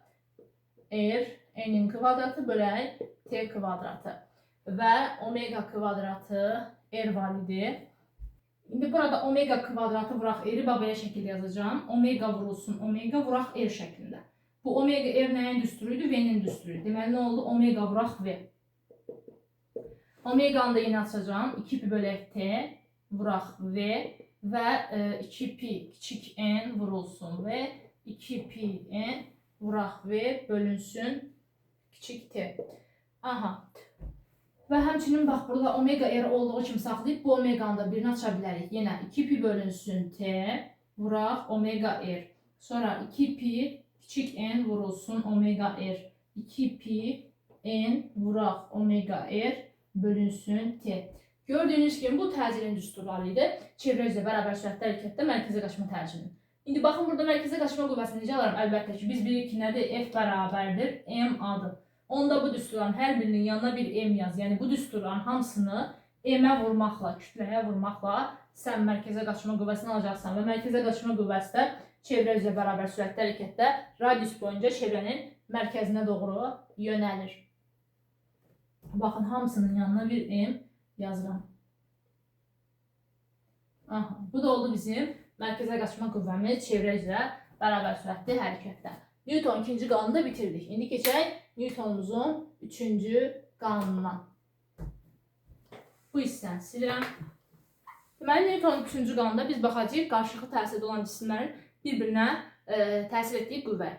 R N'in kvadratı bölək T kvadratı. Və omega kvadratı R var idi. İndi burada omega kvadratı vuraq R-i belə şəkildə yazacağım. Omega vurulsun omega vuraq R şəklində. Bu omega R nəyin düsturuydu? V-nin düsturuydu. Deməli, nə oldu? Omega vuraq V. Omeganı da yenə açacağım. 2pi bölək T vuraq V və 2pi kiçik n vurulsun V. 2pi n vuraq V bölünsün kiçik T. Aha. Və həmçinin bax, burada omega R olduğu kimi saxlayıb, bu omeganı da birini aça bilərik. Yenə 2pi bölünsün T vuraq omega R. Sonra 2pi kiçik n vurulsun omega R. 2pi n vuraq omega r bölünsün t. Gördüyünüz kimi bu təcilin düsturları idi. Çevrə üzrə bərabər sürətli hərəkətdə mərkəzə qaçma təcili. İndi baxın burada mərkəzə qaçma qüvvəsini necə alarım? Əlbəttə ki, biz bilirik ki, nədir? F bərabərdir m-adır. Onda bu düsturların hər birinin yanına bir m yaz. Yəni bu düsturların hamısını m-ə vurmaqla, kütləyə vurmaqla sən mərkəzə qaçma qüvvəsini alacaqsan və mərkəzə qaçma qüvvəsi də çevrə üzrə bərabər sürətli hərəkətdə radius boyunca çevrənin mərkəzinə doğru yönəlir. Baxın, hamısının yanına bir m yazıram. Aha, bu da oldu bizim mərkəzə qaçma qüvvəmiz çevrə üzrə bərabər sürətli hərəkətdə. Newton ikinci qanunu da bitirdik. İndi keçək Newtonumuzun üçüncü qanununa. Bu hissəni silirəm. Deməli, Newtonun üçüncü qanunda biz baxacağıq qarşılıqlı təsirdə olan cisimlərin bir-birinə təsir etdiyi qüvvə.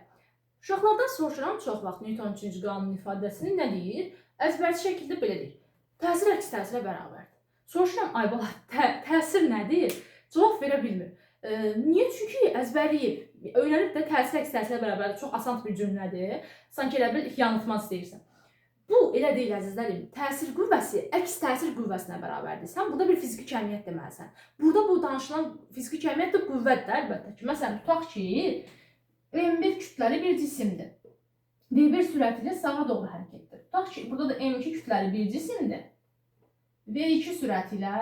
Uşaqlardan soruşuram çox vaxt Newtonun üçüncü qanunun ifadəsini nə deyir? Əzbərçi şəkildə belə deyir. Təsir əks təsirə bərabərdir. Soruşuram, ay bala, təsir nədir? Cavab verə bilmir. Niyə? Çünki əzbərləyib. Öyrənib də təsir əks təsirə bərabərdir. Çox asan bir cümlədir. Sanki elə bil yanıltmaq istəyirsən. Bu elə deyil əzizlərim. Təsir qüvvəsi əks təsir qüvvəsinə bərabərdir. Sən burada bir fiziki kəmiyyət deməlisən. Burada bu danışılan fiziki kəmiyyət də qüvvətdir əlbəttə ki. Məsələn, tutaq ki, M1 kütləli bir cisimdir. V1 sürəti ilə sağa doğru hərəkətdir. Tutaq ki, burada da M2 kütləli bir cisimdir. V2 sürəti ilə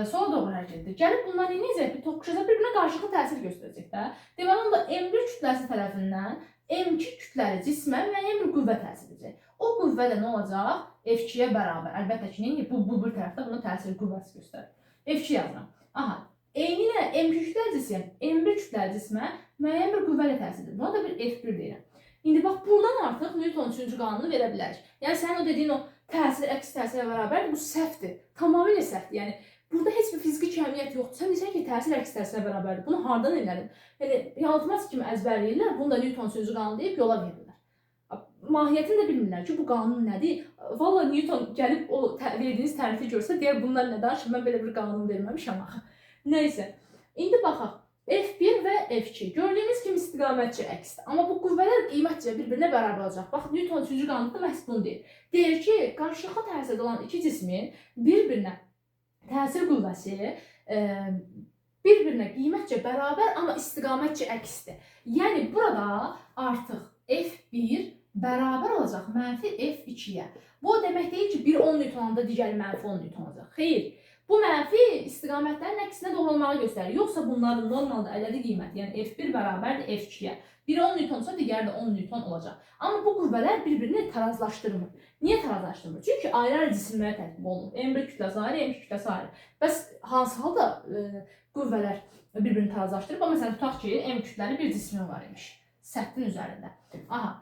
sola doğru hərəkətdir. Gəlib bunlar necə? Bir toqquşacaq, bir-birinə qarşılıqlı təsir göstərəcək də. Deməli, onda M1 kütləsi tərəfindən M2 kütləli cismə müəyyən bir qüvvə təsir edəcək. O qüvvə də nə olacaq? F2-yə bərabər. Əlbəttə ki, bu bir tərəfdə buna təsir qüvvəsi göstərir. F2 yazıram. Aha, eyni ilə M2 kütləli cisim, M1 kütləli cismə müəyyən bir qüvvə ilə təsir edir. Buna da bir F1 deyirəm. İndi bax, buradan artıq Newtonun üçüncü qanunu verə bilərik. Yəni, sənin o dediyin o təsir əks təsirə bərabər, bu səhvdir. Tamamilə səhvdir. Yəni, burada heç bir fiziki kəmiyyət yoxdur. Sən deyirsən ki, təsir əks təsirə bərabərdir. Bunu hardan elədim? Yəni, yanıltmaz kimi əzbərləyirlər, bunu da Newtonun üçüncü qanunu deyib yola verirlər. Mahiyyətini də bilmirlər ki, bu qanun nədir? Valla Newton gəlib o verdiyiniz tərifi görsə, deyər bunlar nə danışır, mən belə bir qanun verməmişəm axı. Nəysə, indi baxaq. F1 və F2. Gördüyünüz kimi istiqamətçi əksdir. Amma bu qüvvələr qiymətcə bir-birinə bərabər olacaq. Bax, Newtonun üçüncü qanunu da məhz bunu deyir. Deyir ki, qarşılıqlı təsirdə olan iki cismin bir-birinə təsir qüvvəsi bir-birinə qiymətcə bərabər, amma istiqamətcə əksdir. Yəni, burada artıq F1 bərabər olacaq mənfi F2-yə. Bu demək deyil ki, biri 10 Newton olanda digəri mənfi 10 Newton olacaq. Xeyr. Bu mənfi istiqamətlərin əksinə doğru olmağı göstərir. Yoxsa bunların normalda ədədi qiyməti, yəni F1 bərabərdir F2-yə. Biri 10 Newtonsa, digəri də 10 Newton olacaq. Amma bu qüvvələr bir-birini tarazlaşdırmır. Niyə tarazlaşdırmır? Çünki ayrı-ayrı cisimlərə tətbiq olunur. M1 kütləsi ayrı, M2 kütləsi ayrı. Bəs hansı halda qüvvələr bir-birini tarazlaşdırır? Məsələn, tutaq ki, M kütləli bir cismin var imiş. Səttin üzərində. Aha.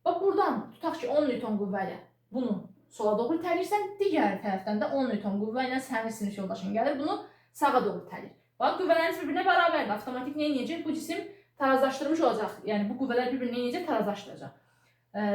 Bax, buradan tutaq ki, 10 Newton qüvvə ilə bunu sola doğru itəlirsən, digər tərəfdən də 10 Newton qüvvə ilə sənin sinif yoldaşın gəlir, bunu sağa doğru itəlir. Bax, qüvvələriniz bir-birinə bərabərdir. Avtomatik nə edəcək? Bu cisim tarazlaşdırmış olacaq. Yəni, bu qüvvələr bir-birinə necə tarazlaşdıracaq?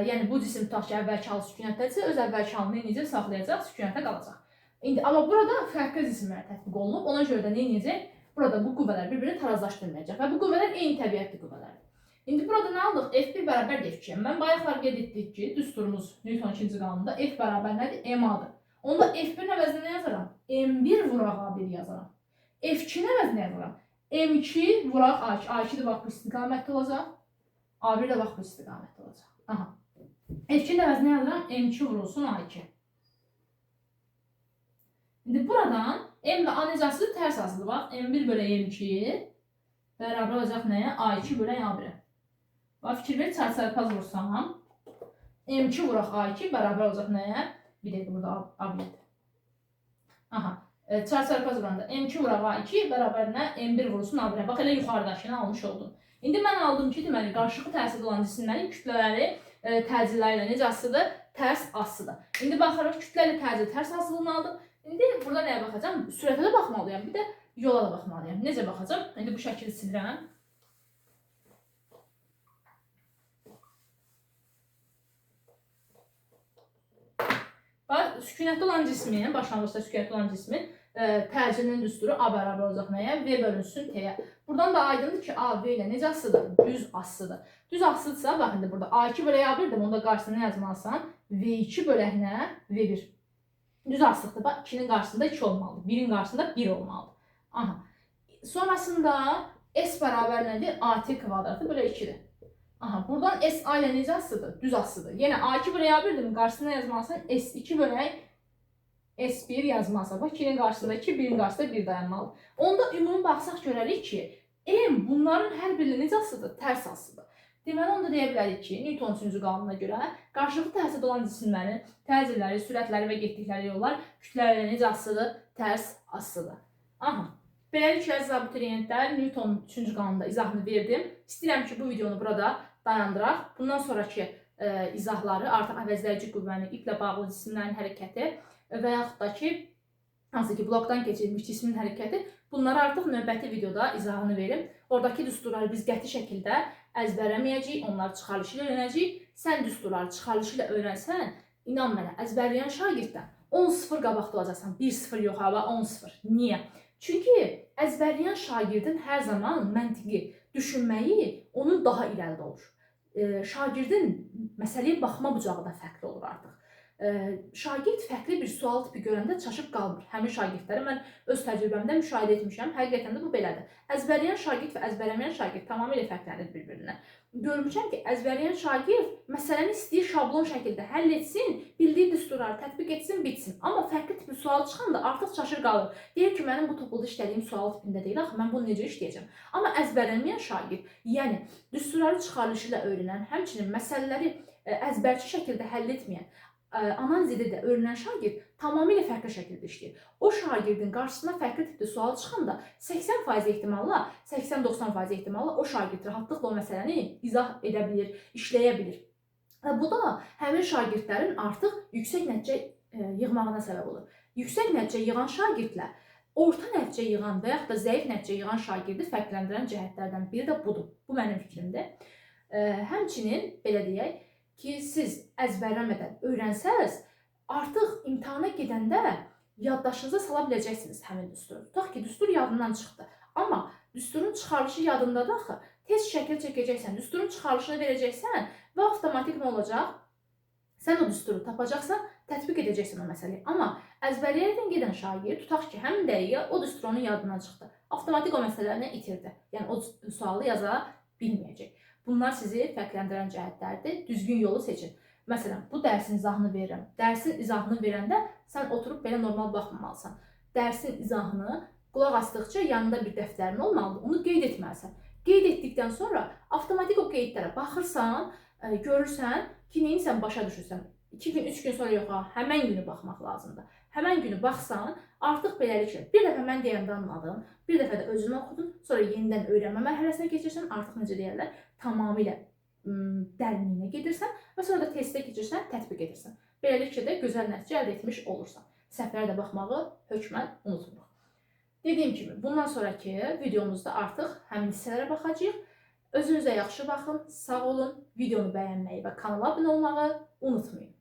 Yəni, bu cisim tutaq ki, əvvəlki halı sükunətdədirsə, öz əvvəlki halını necə saxlayacaq? Sükunətdə qalacaq. İndi, amma burada fərqli cisimlərə tətbiq olunub. Ona görə də nə edəcək? Burada bu qüvvələr bir-birini tarazlaşdırmayacaq və bu qüvvələr eyni təbiətli qüvvələrdir. İndi burada nə aldıq? F1 bərabər F2-yə. Mən bayaqlar qeyd etdik ki, düsturumuz Newton ikinci qanununda F bərabər nədir? M-adır. Onda F1-in əvəzinə nə yazaram? M1 vuraq A1 yazaram. F2-in əvəzinə yazaram. M2 vuraq A2. A2 də bax bu istiqamətdə olacaq. A1 də bax bu istiqamətdə olacaq. Aha. F2-in əvəzinə yazaram. M2 vurulsun A2. İndi buradan M və A necə asılıdır? Tərs asılıdır. Bax, M1 bölə M2 bərabər olacaq nəyə? A2 bölə A1-ə. Bax, fikir ver, çarpaz vursam. M2 vuraq A2 bərabər olacaq nəyə? Bir dəqiqə burada A1-dir. Aha. Çarpaz vuranda M2 vuraq A2 bərabər nə? M1 vurulsun A1-ə. Bax, elə yuxarıdakını almış oldum. İndi mən aldım ki, deməli, qarşılıqlı təsirdə olan cisimlərin kütlələri təcilləri ilə necə asılıdır? Tərs asılıdır. İndi baxarıq, kütlə ilə təcil tərs asılığını aldım. İndi burada nəyə baxacağım? Sürətə də baxmalıyam, bir də yola da baxmalıyam. Necə baxacağım? İndi bu şəkili silirəm. Bax, sükunətli olan cismin, başlanğıcda sükunətli olan cismin Təcilinin düsturu A bərabər olacaq nəyə? V bölünsün T-yə. Buradan da aydındır ki, A V ilə necə asılıdır? Düz asılıdır. Düz asılıdırsa, bax indi burada A2 bölək A1-dir, onda qarşısına yazmalısan V2 böləklə V1. Düz asılıqdır. Bax 2-nin qarşısında 2 olmalıdır. 1-in qarşısında 1 olmalıdır. Aha. Sonrasında S bərabər nədir? AT kvadratı bölək 2-dir. Aha, buradan S A ilə necə asılıdır? Düz asılıdır. Yenə A2 bölək A1-dir, qarşısına yazmalısan S2 bölək S1 yazmazsa, bax 2-nin qarşısında 2, 1-in qarşısında 1 dayanmalı. Onda ümumi baxsaq görərik ki, M bunların hər biri necə asılıdır? Tərs asılıdır. Deməli, onda deyə bilərik ki, Newton 3-cü qanununa görə qarşılıqlı təsirdə olan cisimlərin təcilləri, sürətləri və getdikləri yollar kütlələrlə necə asılıdır? Tərs asılıdır. Aha. Beləliklə, əziz abituriyentlər, Newton 3-cü qanunda izahını verdim. İstəyirəm ki, bu videonu burada dayandıraq. Bundan sonraki izahları artıq əvəzləyici qüvvəni, iplə bağlı cisimlərin hərəkəti və yaxud da ki, hansı ki, blokdan keçirilmiş cismin hərəkəti, bunları artıq növbəti videoda izahını verim. Oradakı düsturları biz qəti şəkildə əzbərləməyəcəyik, onları çıxarışı ilə öyrənəcəyik. Sən düsturları çıxarışı ilə öyrənsən, inan mənə, əzbərləyən şagirddən 10-0 qabaqda olacaqsan, 1-0 yox, hava 10-0. Niyə? Çünki əzbərləyən şagirdin hər zaman məntiqi düşünməyi onun daha irəlidə olur. Şagirdin məsələyə baxma bucağı da fərqli olur artıq. Şagird fərqli bir sual tipi görəndə çaşıb qalmır. Həmin şagirdləri mən öz təcrübəmdə müşahidə etmişəm. Həqiqətən də bu belədir. Əzbərləyən şagird və əzbərləməyən şagird tamamilə fərqlənir bir-birindən. Görmüşəm ki, əzbərləyən şagird məsələni istəyir şablon şəkildə həll etsin, bildiyi düsturları tətbiq etsin, bitsin. Amma fərqli tipli sual çıxanda artıq çaşır qalır. Deyir ki, mənim bu topulda işlədiyim sual tipində deyil, axı mən bunu necə işləyəcəm? Amma əzbərlənməyən şagird, yəni düsturları çıxarılışı ilə öyrənən, həmçinin məsələləri əzbərçi şəkildə həll etməyən, analiz edə öyrənən şagird tamamilə fərqli şəkildə işləyir. O şagirdin qarşısına fərqli tipli sual çıxanda 80% ehtimalla, 80-90% ehtimalla o şagird rahatlıqla o məsələni izah edə bilir, işləyə bilir. Bu da həmin şagirdlərin artıq yüksək nəticə yığmağına səbəb olur. Yüksək nəticə yığan şagirdlə orta nəticə yığan və yaxud da zəif nəticə yığan şagirdi fərqləndirən cəhətlərdən biri də budur. Bu mənim fikrimdir. Həmçinin, belə deyək, ki, siz əzbərləmədən öyrənsəz, artıq imtahana gedəndə yaddaşınıza sala biləcəksiniz həmin düsturu. Tutaq ki, düstur yadından çıxdı. Amma düsturun çıxarılışı yadındadır axı. Tez şəkil çəkəcəksən, düsturun çıxarılışını verəcəksən və avtomatik nə olacaq? Sən o düsturu tapacaqsan, tətbiq edəcəksən o məsələyi. Amma əzbərləyərdən gedən şagird, tutaq ki, həmin dəqiqə o düstur onun yadından çıxdı. Avtomatik o məsələni itirdi. Yəni, o sualı yaza bilməyəcək. Bunlar sizi fərqləndirən cəhətlərdir. Düzgün yolu seçin. Məsələn, bu dərsin izahını verirəm. Dərsin izahını verəndə sən oturub belə normal baxmamalısan. Dərsin izahını qulaq asdıqca yanında bir dəftərin olmalıdır. Onu qeyd etməlisən. Qeyd etdikdən sonra avtomatik o qeydlərə baxırsan, görürsən ki, neyinsən başa düşürsən. 2 gün, 3 gün sonra yox, həmən günü baxmaq lazımdır. Həmən günü baxsan, artıq beləliklə bir dəfə mən deyəndə anladın, bir dəfə də özünü oxudun, sonra yenidən öyrənmə mərhələsinə keçirsən, artıq necə deyərlər, tamamilə dərinliyinə gedirsən və sonra da testə keçirsən, tətbiq edirsən. Beləliklə də gözəl nəticə əldə etmiş olursan. Səhvlərə də baxmağı hökmən unutmuruq. Dediyim kimi, bundan sonraki videomuzda artıq həmin hissələrə baxacağıq. Özünüzə yaxşı baxın, sağ olun, videonu bəyənməyi və kanala abunə olmağı unutmayın.